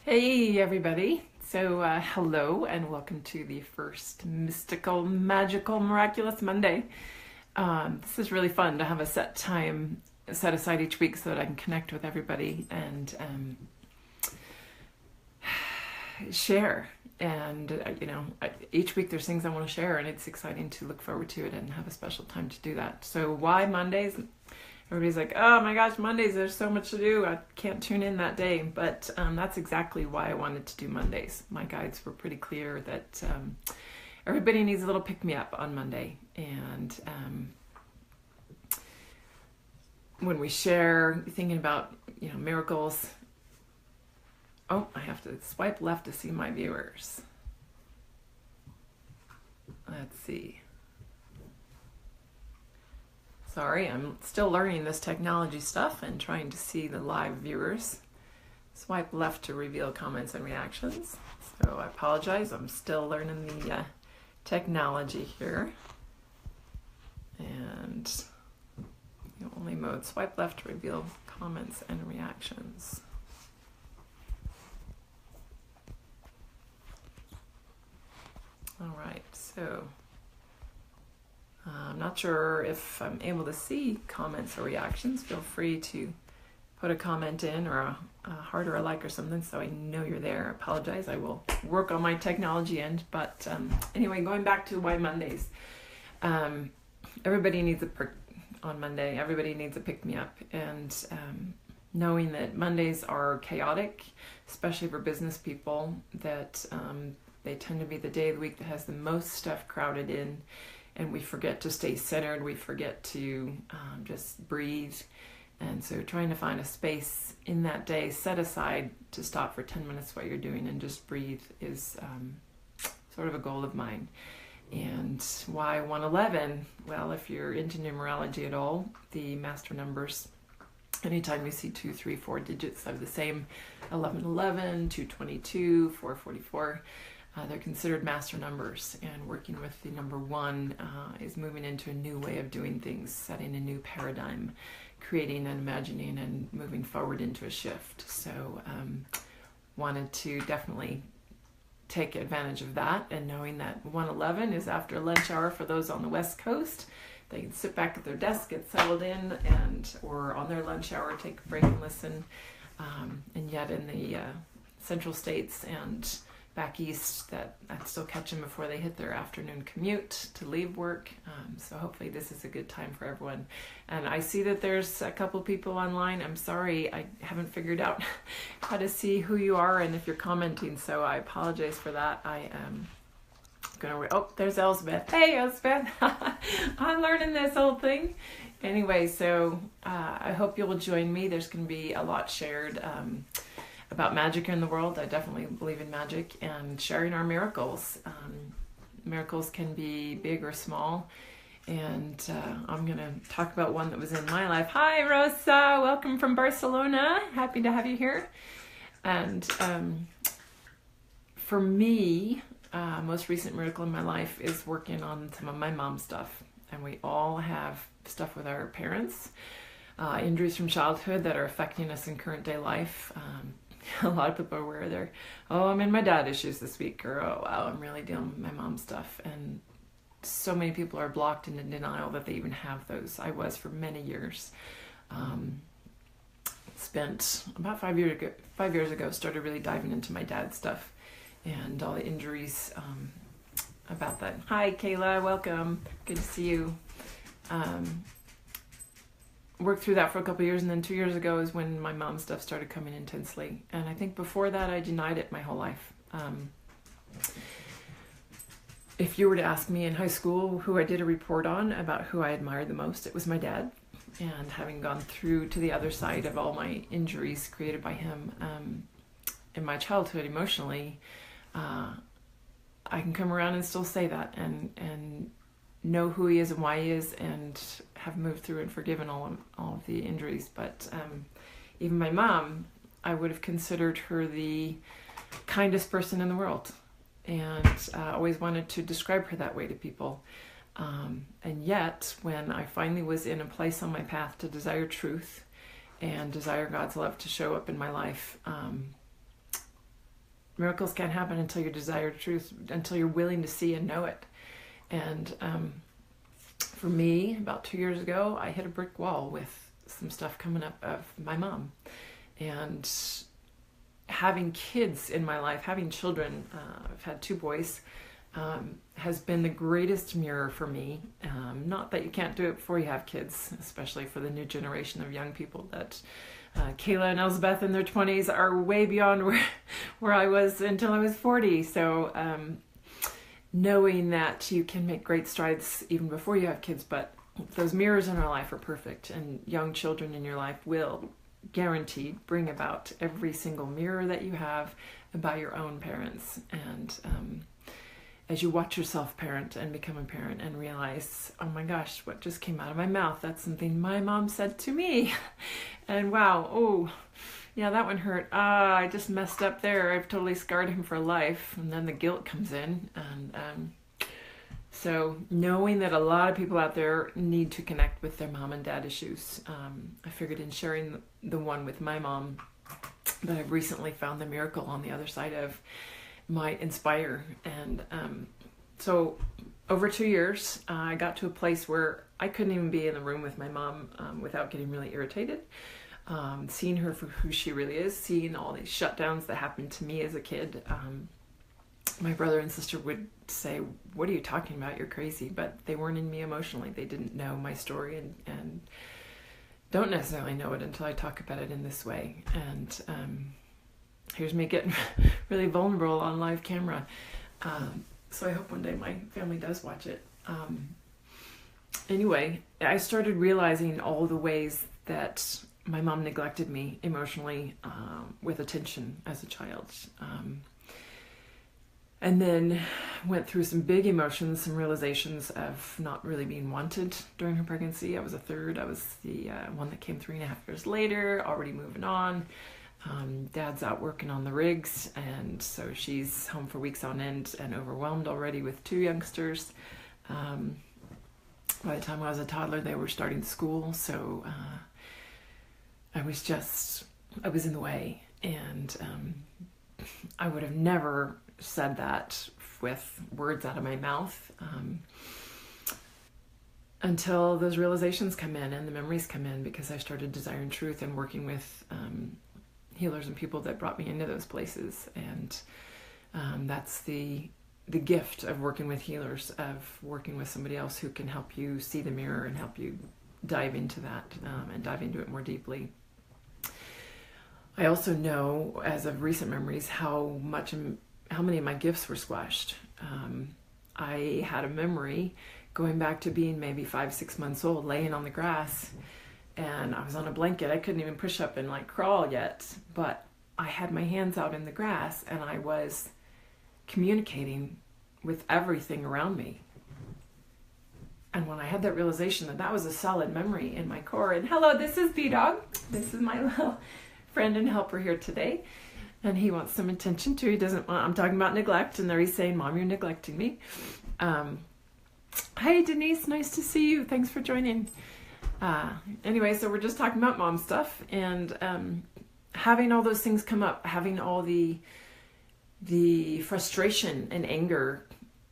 Hey everybody. Hello and welcome to the first mystical, magical, miraculous Monday. This is really fun to have a set time set aside each week so that I can connect with everybody and share. And each week there's things I want to share, and it's exciting to look forward to it and have a special time to do that. So why Mondays? Everybody's like, oh my gosh, Mondays, there's so much to do. I can't tune in that day. But that's exactly why I wanted to do Mondays. My guides were pretty clear that everybody needs a little pick-me-up on Monday. And when we share, thinking about, miracles. Oh, I have to swipe left to see my viewers. Let's see. Sorry, I'm still learning this technology stuff and trying to see the live viewers. Swipe left to reveal comments and reactions. So I apologize, I'm still learning the technology here. And the only mode, swipe left to reveal comments and reactions. All right, so I'm not sure if I'm able to see comments or reactions. Feel free to put a comment in or a heart or a like or something so I know you're there. I apologize. I will work on my technology end. But anyway, going back to why Mondays. Everybody needs on Monday. Everybody needs a pick-me-up. And knowing that Mondays are chaotic, especially for business people, that they tend to be the day of the week that has the most stuff crowded in. And we forget to stay centered. We forget to just breathe. And so trying to find a space in that day set aside to stop for 10 minutes what you're doing and just breathe is sort of a goal of mine. And why 111? Well, if you're into numerology at all, the master numbers, anytime you see 2, 3, 4 digits of the same, 1111, 222, 444, they're considered master numbers, and working with the number 1 is moving into a new way of doing things, setting a new paradigm, creating and imagining and moving forward into a shift. So wanted to definitely take advantage of that, and knowing that 111 is after lunch hour for those on the West Coast. They can sit back at their desk, get settled in, or on their lunch hour, take a break and listen. And yet in the central states and back east, that I'd still catch them before they hit their afternoon commute to leave work. So hopefully this is a good time for everyone. And I see that there's a couple people online. I'm sorry, I haven't figured out how to see who you are and if you're commenting, so I apologize for that. I am gonna, oh, there's Elspeth. Hey Elspeth, I'm learning this whole thing. Anyway, so I hope you'll join me. There's gonna be a lot shared about magic in the world. I definitely believe in magic and sharing our miracles. Miracles can be big or small. And I'm going to talk about one that was in my life. Hi, Rosa. Welcome from Barcelona. Happy to have you here. And for me, most recent miracle in my life is working on some of my mom's stuff. And we all have stuff with our parents, injuries from childhood that are affecting us in current day life. A lot of people are aware they're, oh, I'm in my dad issues this week, or oh, wow, I'm really dealing with my mom's stuff. And so many people are blocked and in denial that they even have those. I was for many years. Spent about 5 years ago, started really diving into my dad's stuff and all the injuries about that. Hi, Kayla, welcome. Good to see you. Worked through that for a couple of years, and then 2 years ago is when my mom's stuff started coming intensely. And I think before that I denied it my whole life. If you were to ask me in high school who I did a report on about who I admired the most, it was my dad. And having gone through to the other side of all my injuries created by him in my childhood emotionally, I can come around and still say that and know who he is and why he is, and have moved through and forgiven all of the injuries. But even my mom, I would have considered her the kindest person in the world, and always wanted to describe her that way to people. And yet, when I finally was in a place on my path to desire truth and desire God's love to show up in my life, miracles can't happen until you desire truth, until you're willing to see and know it. And for me, about 2 years ago, I hit a brick wall with some stuff coming up of my mom. And having kids in my life, having children, I've had 2 boys, has been the greatest mirror for me. Not that you can't do it before you have kids, especially for the new generation of young people that Kayla and Elizabeth in their 20s are way beyond where I was until I was 40. So knowing that you can make great strides even before you have kids, but those mirrors in our life are perfect, and young children in your life will guaranteed bring about every single mirror that you have about your own parents. And as you watch yourself parent and become a parent and realize, oh my gosh, what just came out of my mouth, that's something my mom said to me. And wow, oh yeah, that one hurt. I just messed up there. I've totally scarred him for life. And then the guilt comes in. And so knowing that a lot of people out there need to connect with their mom and dad issues, I figured in sharing the one with my mom that I've recently found the miracle on the other side of might inspire. And so over 2 years, I got to a place where I couldn't even be in the room with my mom without getting really irritated. Seeing her for who she really is, seeing all these shutdowns that happened to me as a kid. My brother and sister would say, what are you talking about? You're crazy. But they weren't in me emotionally. They didn't know my story and don't necessarily know it until I talk about it in this way. And here's me getting really vulnerable on live camera. So I hope one day my family does watch it. Anyway, I started realizing all the ways that my mom neglected me emotionally with attention as a child. And then went through some big emotions, some realizations of not really being wanted during her pregnancy. I was a third. I was the one that came 3.5 years later, already moving on. Dad's out working on the rigs, and so she's home for weeks on end and overwhelmed already with 2 youngsters. By the time I was a toddler, they were starting school, so I was in the way, and I would have never said that with words out of my mouth until those realizations come in and the memories come in, because I started desiring truth and working with healers and people that brought me into those places. And that's the gift of working with healers, of working with somebody else who can help you see the mirror and help you dive into that and dive into it more deeply. I also know, as of recent memories, how many of my gifts were squashed. I had a memory going back to being maybe 5-6 months old, laying on the grass, and I was on a blanket. I couldn't even push up and crawl yet, but I had my hands out in the grass and I was communicating with everything around me. And when I had that realization that was a solid memory in my core, and hello, this is B-Dog. This is my little friend and helper here today. And he wants some attention too. He doesn't want, I'm talking about neglect, and there he's saying, Mom, you're neglecting me. Hi, Denise. Nice to see you. Thanks for joining. Anyway, so we're just talking about mom stuff, and having all those things come up, having all the frustration and anger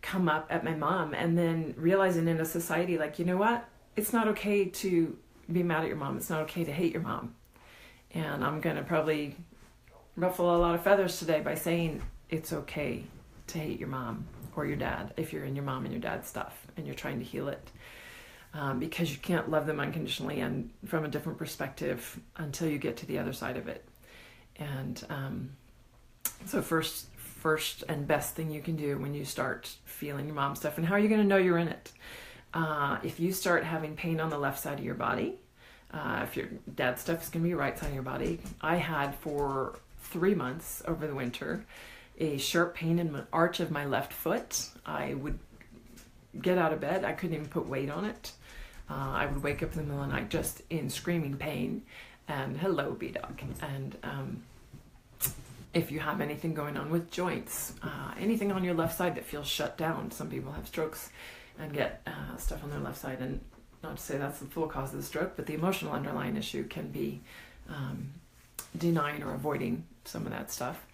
come up at my mom, and then realizing in a society, you know what? It's not okay to be mad at your mom. It's not okay to hate your mom. And I'm going to probably ruffle a lot of feathers today by saying it's okay to hate your mom or your dad if you're in your mom and your dad's stuff and you're trying to heal it, because you can't love them unconditionally and from a different perspective until you get to the other side of it. And so first and best thing you can do when you start feeling your mom stuff, and how are you going to know you're in it? If you start having pain on the left side of your body, if your dad's stuff is going to be right side of your body. I had for 3 months over the winter a sharp pain in the arch of my left foot. I would get out of bed. I couldn't even put weight on it. I would wake up in the middle of the night just in screaming pain. And hello, B-Dog. And if you have anything going on with joints, anything on your left side that feels shut down, some people have strokes and get stuff on their left side. And not to say that's the full cause of the stroke, but the emotional underlying issue can be denying or avoiding some of that stuff.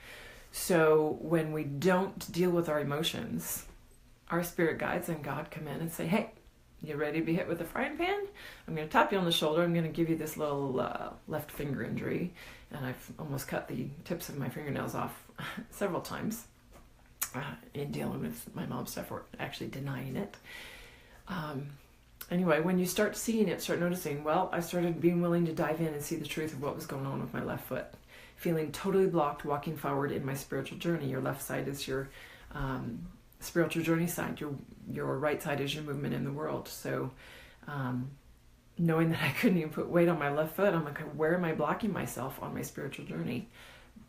So when we don't deal with our emotions, our spirit guides and God come in and say, hey, you ready to be hit with a frying pan? I'm going to tap you on the shoulder. I'm going to give you this little left finger injury. And I've almost cut the tips of my fingernails off several times in dealing with my mom's stuff, or actually denying it. Anyway, when you start seeing it, start noticing, well, I started being willing to dive in and see the truth of what was going on with my left foot. Feeling totally blocked walking forward in my spiritual journey. Your left side is your spiritual journey side. Your right side is your movement in the world. So knowing that I couldn't even put weight on my left foot, I'm like, where am I blocking myself on my spiritual journey?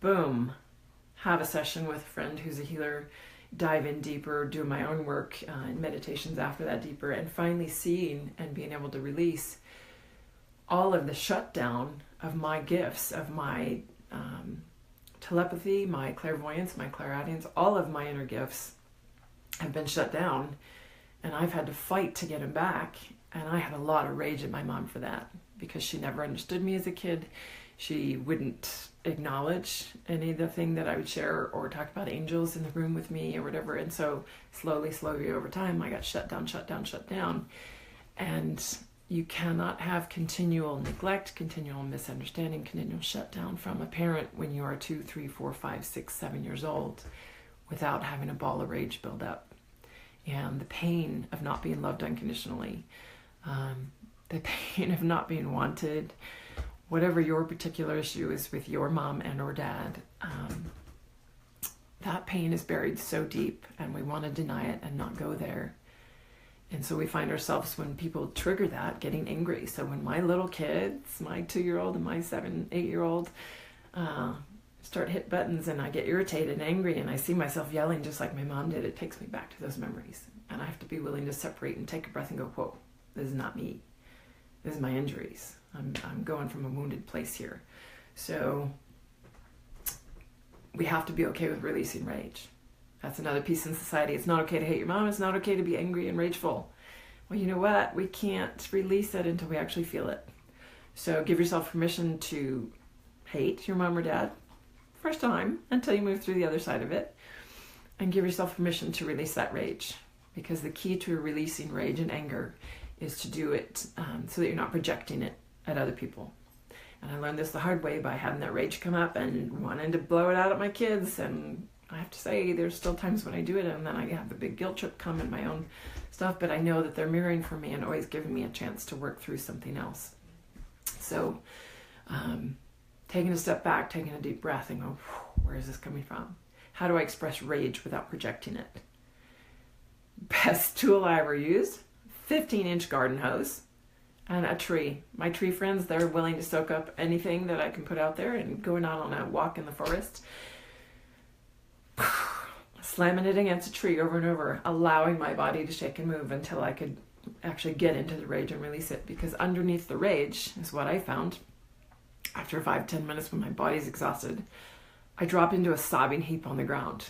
Boom. Have a session with a friend who's a healer, dive in deeper, do my own work and meditations after that deeper, and finally seeing and being able to release all of the shutdown of my gifts, of my telepathy, my clairvoyance, my clairaudience, all of my inner gifts have been shut down, and I've had to fight to get them back. And I had a lot of rage at my mom for that, because she never understood me as a kid. She wouldn't acknowledge any of the thing that I would share or talk about angels in the room with me or whatever. And so slowly over time, I got shut down. And you cannot have continual neglect, continual misunderstanding, continual shutdown from a parent when you are 2, 3, 4, 5, 6, 7 years old without having a ball of rage build up. And the pain of not being loved unconditionally, the pain of not being wanted, whatever your particular issue is with your mom and or dad, that pain is buried so deep, and we want to deny it and not go there. And so we find ourselves, when people trigger that, getting angry. So when my little kids, my 2-year-old and my 7-8-year-old, start hit buttons and I get irritated and angry and I see myself yelling just like my mom did, it takes me back to those memories. And I have to be willing to separate and take a breath and go, whoa, this is not me. This is my injuries. I'm going from a wounded place here. So we have to be okay with releasing rage. That's another piece in society. It's not okay to hate your mom. It's not okay to be angry and rageful. Well, you know what? We can't release it until we actually feel it. So give yourself permission to hate your mom or dad first time until you move through the other side of it. And give yourself permission to release that rage. Because the key to releasing rage and anger is to do it so that you're not projecting it at other people. And I learned this the hard way by having that rage come up and wanting to blow it out at my kids. And I have to say, there's still times when I do it and then I have the big guilt trip come in my own stuff, but I know that they're mirroring for me and always giving me a chance to work through something else. So taking a step back, taking a deep breath and go, where is this coming from? How do I express rage without projecting it? Best tool I ever used, 15-inch garden hose and a tree. My tree friends, they're willing to soak up anything that I can put out there, and going out on a walk in the forest, slamming it against a tree over and over, allowing my body to shake and move until I could actually get into the rage and release it. Because underneath the rage is what I found. After 5-10 minutes, when my body's exhausted, I drop into a sobbing heap on the ground.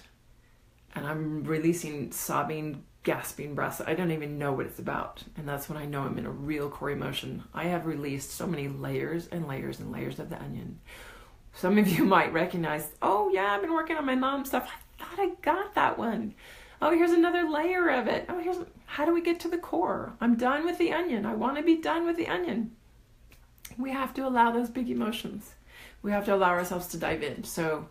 And I'm releasing sobbing, gasping breaths. I don't even know what it's about. And that's when I know I'm in a real core emotion. I have released so many layers and layers and layers of the onion. Some of you might recognize, oh yeah, I've been working on my mom's stuff. I thought I got that one. Oh, here's another layer of it. Oh, how do we get to the core? I'm done with the onion. I want to be done with the onion. We have to allow those big emotions. We have to allow ourselves to dive in. So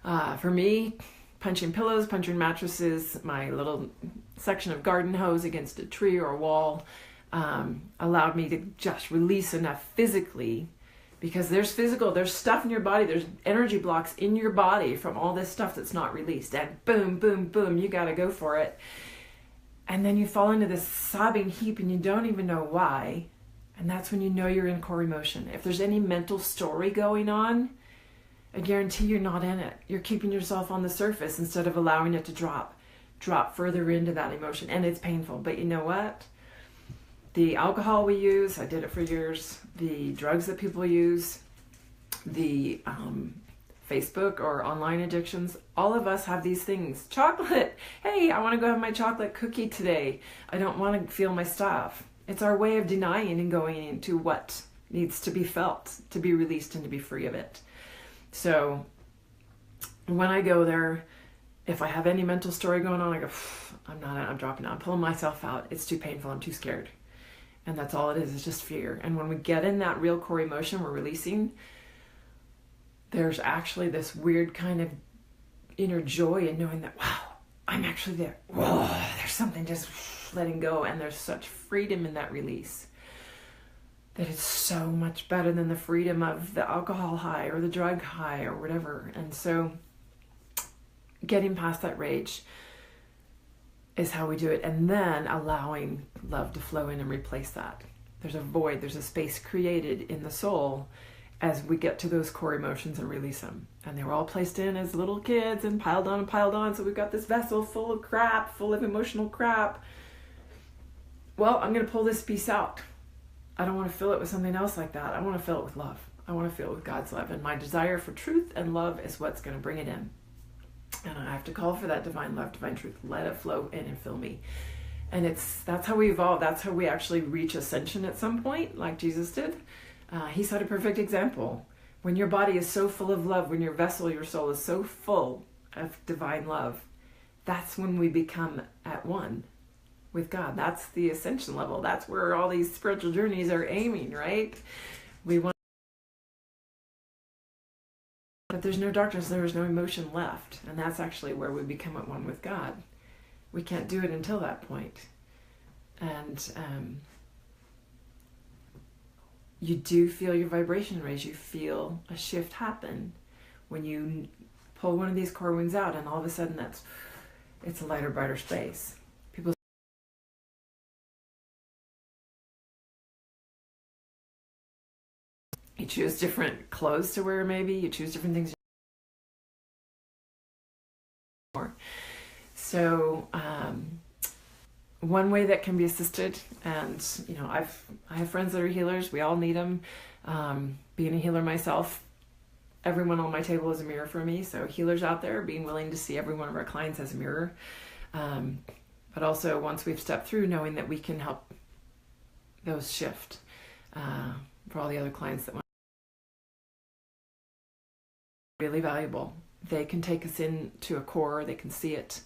for me, punching pillows, punching mattresses, my little section of garden hose against a tree or a wall allowed me to just release enough physically, because there's stuff in your body, there's energy blocks in your body from all this stuff that's not released, and boom, boom, boom, you got to go for it. And then you fall into this sobbing heap and you don't even know why. And that's when you know you're in core emotion. If there's any mental story going on, I guarantee you're not in it. You're keeping yourself on the surface instead of allowing it to drop further into that emotion. And it's painful. But you know what? The alcohol we use, I did it for years. The drugs that people use, the Facebook or online addictions, all of us have these things. Chocolate. Hey, I want to go have my chocolate cookie today. I don't want to feel my stuff. It's our way of denying and going into what needs to be felt, to be released and to be free of it. So when I go there, if I have any mental story going on, I go, I'm dropping out. I'm pulling myself out. It's too painful. I'm too scared. And that's all it is. It's just fear. And when we get in that real core emotion we're releasing, there's actually this weird kind of inner joy in knowing that, wow, I'm actually there. Whoa, there's something just letting go. And there's such freedom in that release that it's so much better than the freedom of the alcohol high or the drug high or whatever. And so getting past that rage is how we do it. And then allowing love to flow in and replace that. There's a void, there's a space created in the soul as we get to those core emotions and release them. And they were all placed in as little kids and piled on and piled on. So we've got this vessel full of crap, full of emotional crap. Well, I'm going to pull this piece out. I don't want to fill it with something else like that. I want to fill it with love. I want to fill it with God's love. And my desire for truth and love is what's going to bring it in. And I have to call for that divine love, divine truth. Let it flow in and fill me. And that's how we evolve. That's how we actually reach ascension at some point, like Jesus did. He set a perfect example. When your body is so full of love, when your vessel, your soul is so full of divine love, that's when we become at one with God. That's the ascension level. That's where all these spiritual journeys are aiming, right? We want, but there's no darkness, there is no emotion left. And that's actually where we become at one with God. We can't do it until that point. And you do feel your vibration raise. You feel a shift happen when you pull one of these core wounds out, and all of a sudden it's a lighter, brighter space. People, you choose different clothes to wear, maybe you choose different things. So one way that can be assisted, and I have friends that are healers. We all need them. Being a healer myself, everyone on my table is a mirror for me. So healers out there, being willing to see every one of our clients as a mirror. But also, once we've stepped through, knowing that we can help those shift for all the other clients that want really valuable. They can take us into a core. They can see it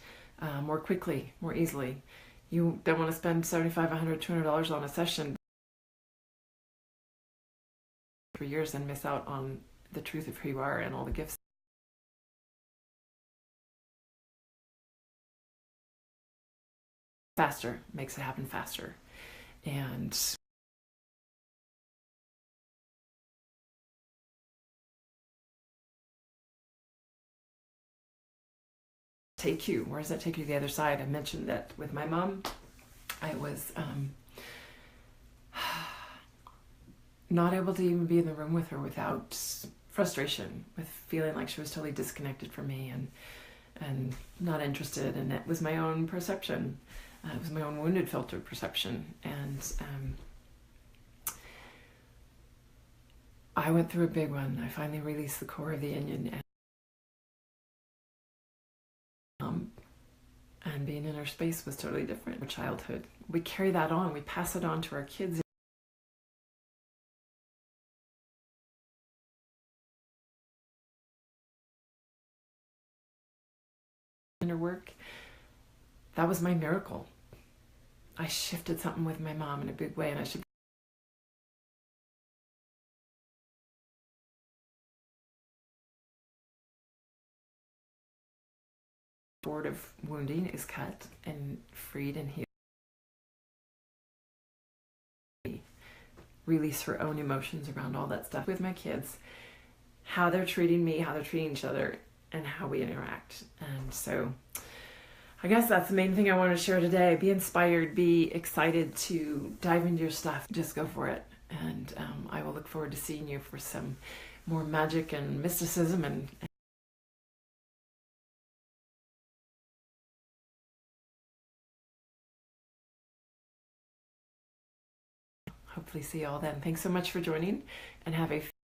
more quickly, more easily. You don't want to spend $75, $100, $200 on a session for years and miss out on the truth of who you are and all the gifts. Faster, makes it happen faster. And take you, where does that take you to the other side? I mentioned that with my mom, I was not able to even be in the room with her without frustration, with feeling like she was totally disconnected from me and not interested. And it was my own perception. It was my own wounded filtered perception. And I went through a big one. I finally released the core of the onion. And being in her space was totally different. Her childhood. We carry that on. We pass it on to our kids. In her work, that was my miracle. I shifted something with my mom in a big way, and I should. Board of wounding is cut and freed and healed. Release her own emotions around all that stuff with my kids, how they're treating me, how they're treating each other, and how we interact. And so I guess that's the main thing I want to share today. Be inspired, be excited to dive into your stuff. Just go for it. And I will look forward to seeing you for some more magic and mysticism and hopefully see you all then. Thanks so much for joining, and have a